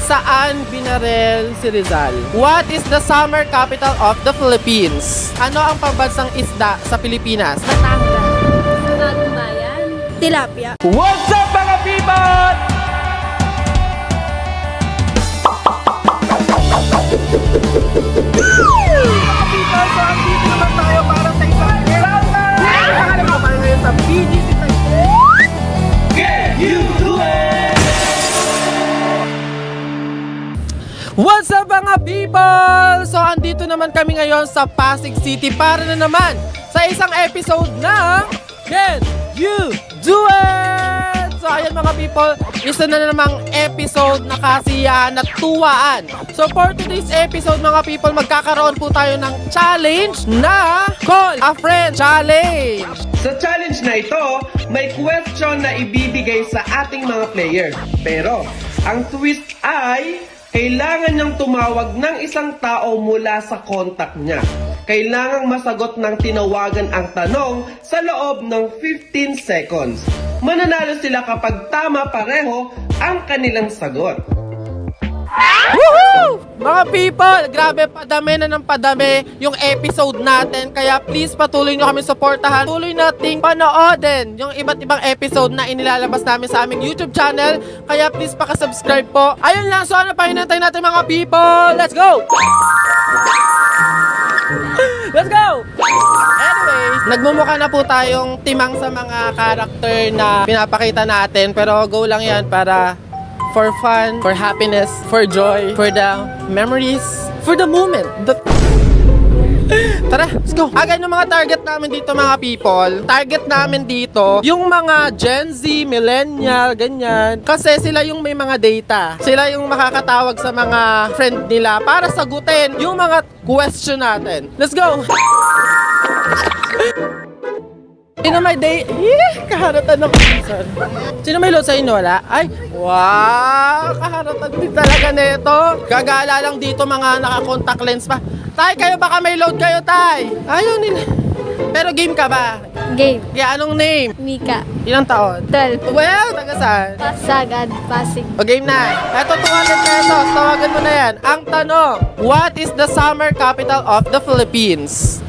Saan binarel si Rizal? What is the summer capital of the Philippines? Ano ang pambansang isda sa Pilipinas? Batangas. Bagong bayan. Tilapia. What's up mga people? Mga people, so andito naman tayo para sa isang drama! Alam mo tayo ngayon sa BGC Can You Do It? What's up mga people? So andito naman kami ngayon sa Pasig City para na naman sa isang episode ng Can You Do It? So ayan mga people, isa na namang episode na kasiyahan at tuwaan. So for today's episode mga people, magkakaroon po tayo ng challenge na Call a Friend Challenge. Sa challenge na ito, may question na ibibigay sa ating mga player. Pero, ang twist ay, kailangan niyang tumawag ng isang tao mula sa contact niya. Kailangang masagot ng tinawagan ang tanong sa loob ng 15 seconds. Mananalo sila kapag tama pareho ang kanilang sagot. Woohoo! Mga people, grabe padami na ng padami yung episode natin. Kaya please patuloy nyo kami supportahan. Tuloy nating panoodin yung iba't ibang episode na inilalabas namin sa aming YouTube channel. Kaya please pakasubscribe po. Ayun lang, so ano pa hinantay natin mga people? Let's go! Let's go! Anyways, nagmumukha na po tayong timang sa mga karakter na pinapakita natin. Pero go lang yan para for fun, for happiness, for joy, for the memories, for the moment. Tara, let's go. Agad yung mga target namin dito mga people. Target namin dito, yung mga Gen Z, millennial, ganyan. Kasi sila yung may mga data. Sila yung makakatawag sa mga friend nila para sagutin yung mga question natin. Let's go! Sino may day... kaharatan ng pinsan. Sino may load sa inyo? Wala? Ay, wow! Kaharatan din talaga nito. Gagala lang dito mga naka-contact lens pa. Tay, kayo baka may load kayo, Tay. Ayaw nila. Pero game ka ba? Game. Kaya anong name? Mika. Ilang taon? 12. Well, taga saan? Sagad. Pasig. O game na. Eto, 200 pesos. Tawagan mo na yan. Ang tanong, what is the summer capital of the Philippines?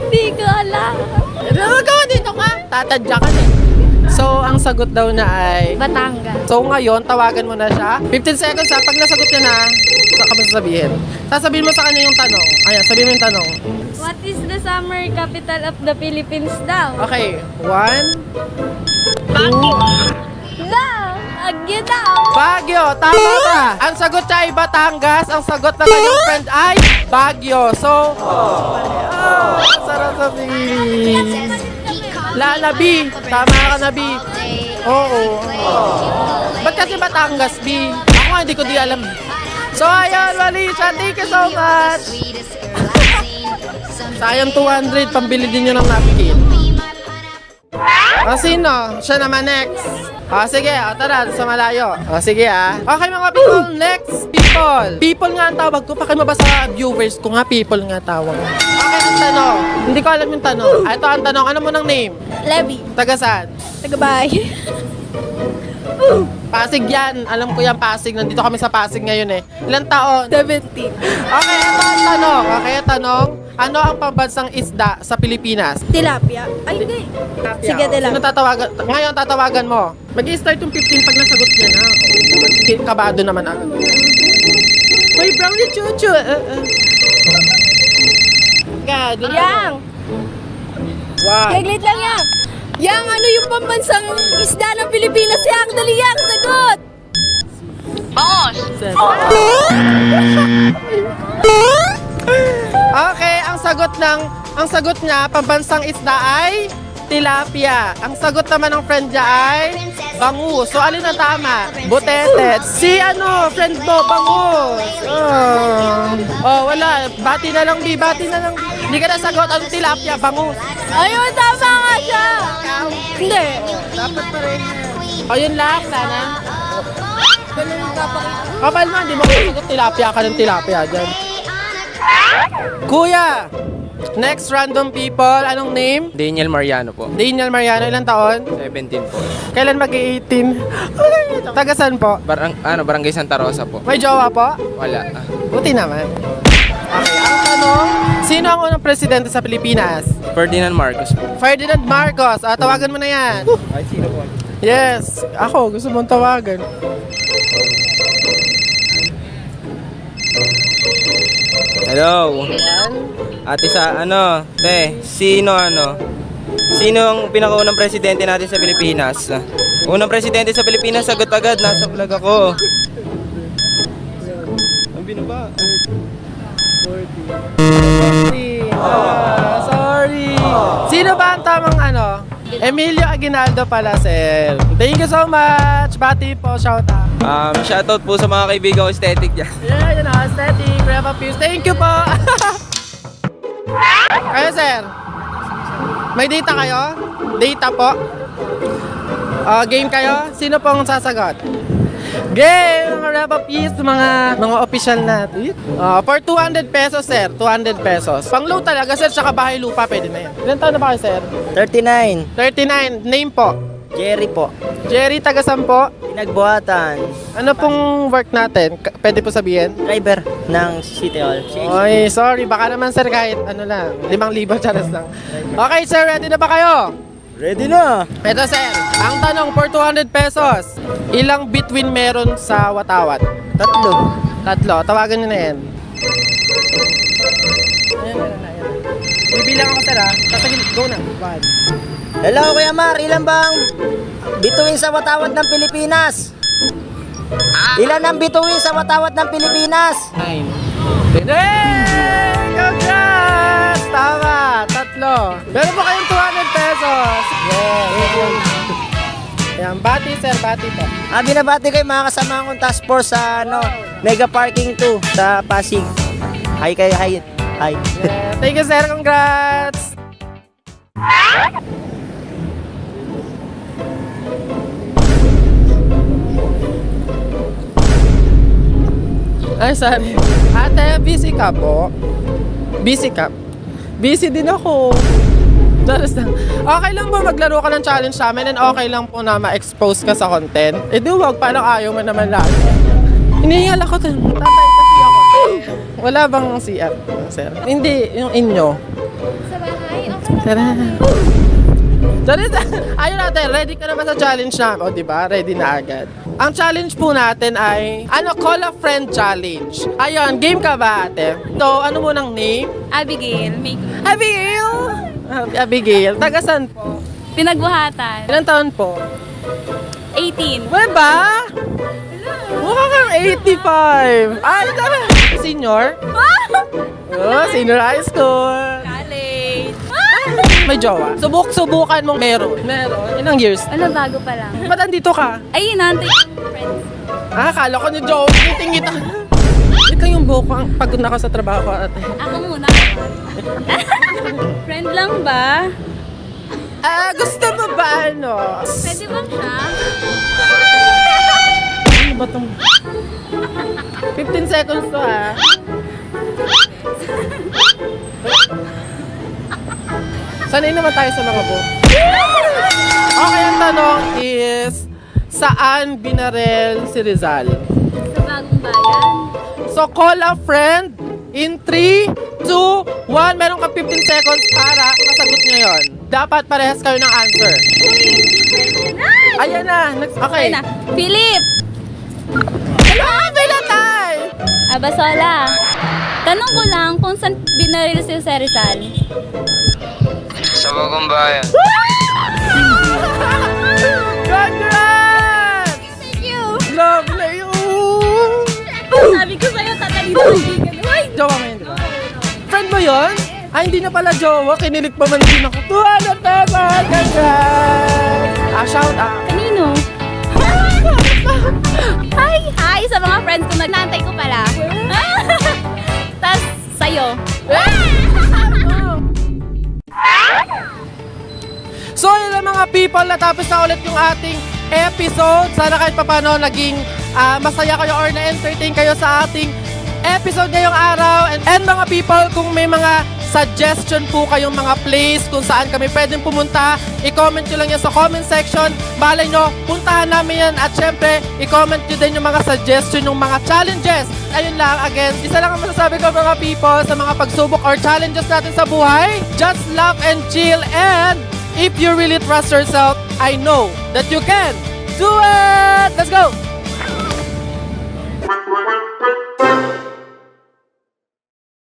Hindi ko alam. Ikaw dito ka. Tatadya ka na. So, ang sagot daw na ay... Batangas. So, ngayon, tawagan mo na siya. 15 seconds ha. Pag nasagot niya na, saka mo sasabihin. Sasabihin mo sa kanya yung tanong. Ayan, sabihin mo yung tanong. What is the summer capital of the Philippines daw? Okay. 1, 2... No! Agyo daw! Baguio! Tama ka! Ang sagot niya ay Batangas. Ang sagot na kanyang friend ay Baguio. So, sarap sabihin. Lala, B. Tama ka na, B. Oo. Ba't kasi Batangas, B? Ako nga, hindi ko di alam. So, ayun, Walisha. Thank you so much. Sayang 200. Pambili din nyo ng napkin. Sino? Siya naman next. Sige, tara, sa malayo. Sige, Okay, mga people, next people. People nga ang tawag ko. Pakimabasa sa viewers ko nga, people nga tawag. Okay, ang tanong. Hindi ko alam yung tanong. Ito ang tanong. Ano mo ng name? Levy. Taga saan? Tagabay. Pasig yan. Alam ko yan, Pasig. Nandito kami sa Pasig ngayon eh. Ilang taon? 17. Okay, ito ang tanong. Okay, tanong. Ano ang pambansang isda sa Pilipinas? Tilapia. Ay, hindi. Sige, Sino tilapia. tatawagan? Ngayon, tatawagan mo. Mag-i-start yung 15 pag nasagot niya na. Kabado naman ako. May brownie chuchu. God. Yang! Wow. Gaglit lang yang! Yang, ano yung pambansang isda ng Pilipinas? Yang, dali yang! Sagot! Okay, ang sagot niya, pambansang isda ay tilapia. Ang sagot naman ng friend niya ay bangus. So, alin ang tama? Butete. Si friend mo, bangus. Wala. Bati na lang, B. Bati na lang, B. Hindi ka nasagot. Anong tilapia? Bangus. Ayun, tama nga siya! Hindi. Dapat pa rin. Yun lang, sana. Ganun yung papakita. Kapal man, di mo masagot tilapia ka ng tilapia dyan. Kuya, Next random people, anong name? Daniel Mariano po. Daniel Mariano, ilang taon? 17 po. Kailan mag-18? Tagasan po? Barangay Santa Rosa po. May jowa po? Wala. Buti naman. Okay, ang tanong, sino ang unang presidente sa Pilipinas? Ferdinand Marcos po. Ferdinand Marcos. Tawagan mo na yan. Ay, sino po? Yes. Ako, gusto mong tawagan. Hello. Ate sino ang pinakaunang presidente natin sa Pilipinas? Unang presidente sa Pilipinas, sagot agad. Nasa vlog ako. Ang binaba. Sorry. Sino ba ang tamang Emilio Aguinaldo pala, sir. Thank you so much. Bati po, shout out. Shoutout po sa mga kaibigan ko aesthetic dyan. Yeah, yun ang aesthetic. Reva Fuse. Thank you po. Kayo, sir. May data kayo? Data po. Game kayo? Sino pong sasagot? Game! Mga Reva Fuse, mga official natin. For 200 pesos, sir. 200 pesos. Pang-low talaga, sir. Tsaka bahay lupa, pwede na yan. Ilan taon na ba kayo, sir? 39. 39. Name po? Jerry po. Jerry, taga-saan po? Pinagbuhatan. Ano pong work natin? Pwede po sabihin? Driver ng City Hall. Oy, sorry. Baka naman, sir, kahit lang. 5,000 charas lang. Okay, sir. Ready na ba kayo? Ready na. Ito, sir. Ang tanong, for 200 pesos, ilang between meron sa Watawat? Tatlo. Tawagan nyo na yan. Ayan. Bibilang ako, sir, ha? Tatagil. Go na. 1. Hello, Kuya Mar. Ilan bang bituin sa watawat ng Pilipinas? Ilan ang bituin sa watawat ng Pilipinas? 9. Congrats! Tama. 3. Meron po kayong 200 pesos. Yes. Ayan. Bati, sir. Bati po. Binabati ko yung mga kasama kong task force sa Mega Parking 2 sa Pasig. Hi. Yeah. Thank you, sir. Congrats! Ay, sorry. Ate, busy ka po? Busy ka? Busy din ako. Daras lang. Okay lang ba maglaro ka ng challenge sa amin and okay lang po na ma-expose ka sa content? Eh di wag, parang ayaw mo naman lagi. Inihingal ako. Tatay kasi ako. Wala bang CR, sir? Hindi, yung inyo. Sa bahay? Okay. Tara. Sorry, ayun natin, ready ka na ba sa challenge namin? O, diba? Ready na agad. Ang challenge po natin ay, call a friend challenge. Ayun, game ka ba, ate? So, ano mo ng name? Abigail. Abigail! Abigail, taga-san po? Pinagbuhatan. Ilang taon po? 18. Wala ba? Mukha kang 85. Ay, tara. Senior? Oh, senior high school. College. May jowa? Subukan mong meron. Ilang years? Ano, bago pa lang. Ba't andito ka? Ay, hinantay ko yung friends. Akala ko ni Joe. Tingit ako. Ito yung buhok ko. Pagod na ako sa trabaho ko, ate. Ako muna. Friend lang ba? Gusto mo ba Pwede ba siya? Ano ba itong... 15 seconds to, ha? Sanay naman tayo sa mga buhok. Okay, ang tanong is, saan binarel si Rizal? Sa bagong bayan. So, call a friend in 3, 2, 1. Meron ka 15 seconds para masagot nyo yun. Dapat parehas kayo ng answer. Ayan na. Okay. Ayun na. Philip! Hello, Pinatay! Abasola. Tanong ko lang kung saan binaril si Rizal. Sa bagong bayan. Congrats! Thank you! Love na yun! Sabi ko sa'yo, tatalino sa chicken. Uy! Jowa mo yun, diba? Friend mo yun? Ay, hindi na pala jowa. Kinilig pa man din ako. 200 pesos! Congrats! Shout out! Kanino? Hi sa mga friends ko. Nagnantay ko pala. Tas sa'yo. So yun lang mga people, natapos na ulit yung ating episode. Sana kahit papano naging masaya kayo or na-entertain kayo sa ating episode ngayong araw. And mga people, kung may mga suggestion po kayong mga place kung saan kami pwedeng pumunta, i-comment nyo lang yan sa comment section. Malay nyo, puntahan namin yan. At syempre, i-comment nyo din yung mga suggestion ng mga challenges. Ayun lang, again, isa lang ang masasabi ko mga people sa mga pagsubok or challenges natin sa buhay. Just laugh and chill, and if you really trust yourself, I know that you can do it! Let's go!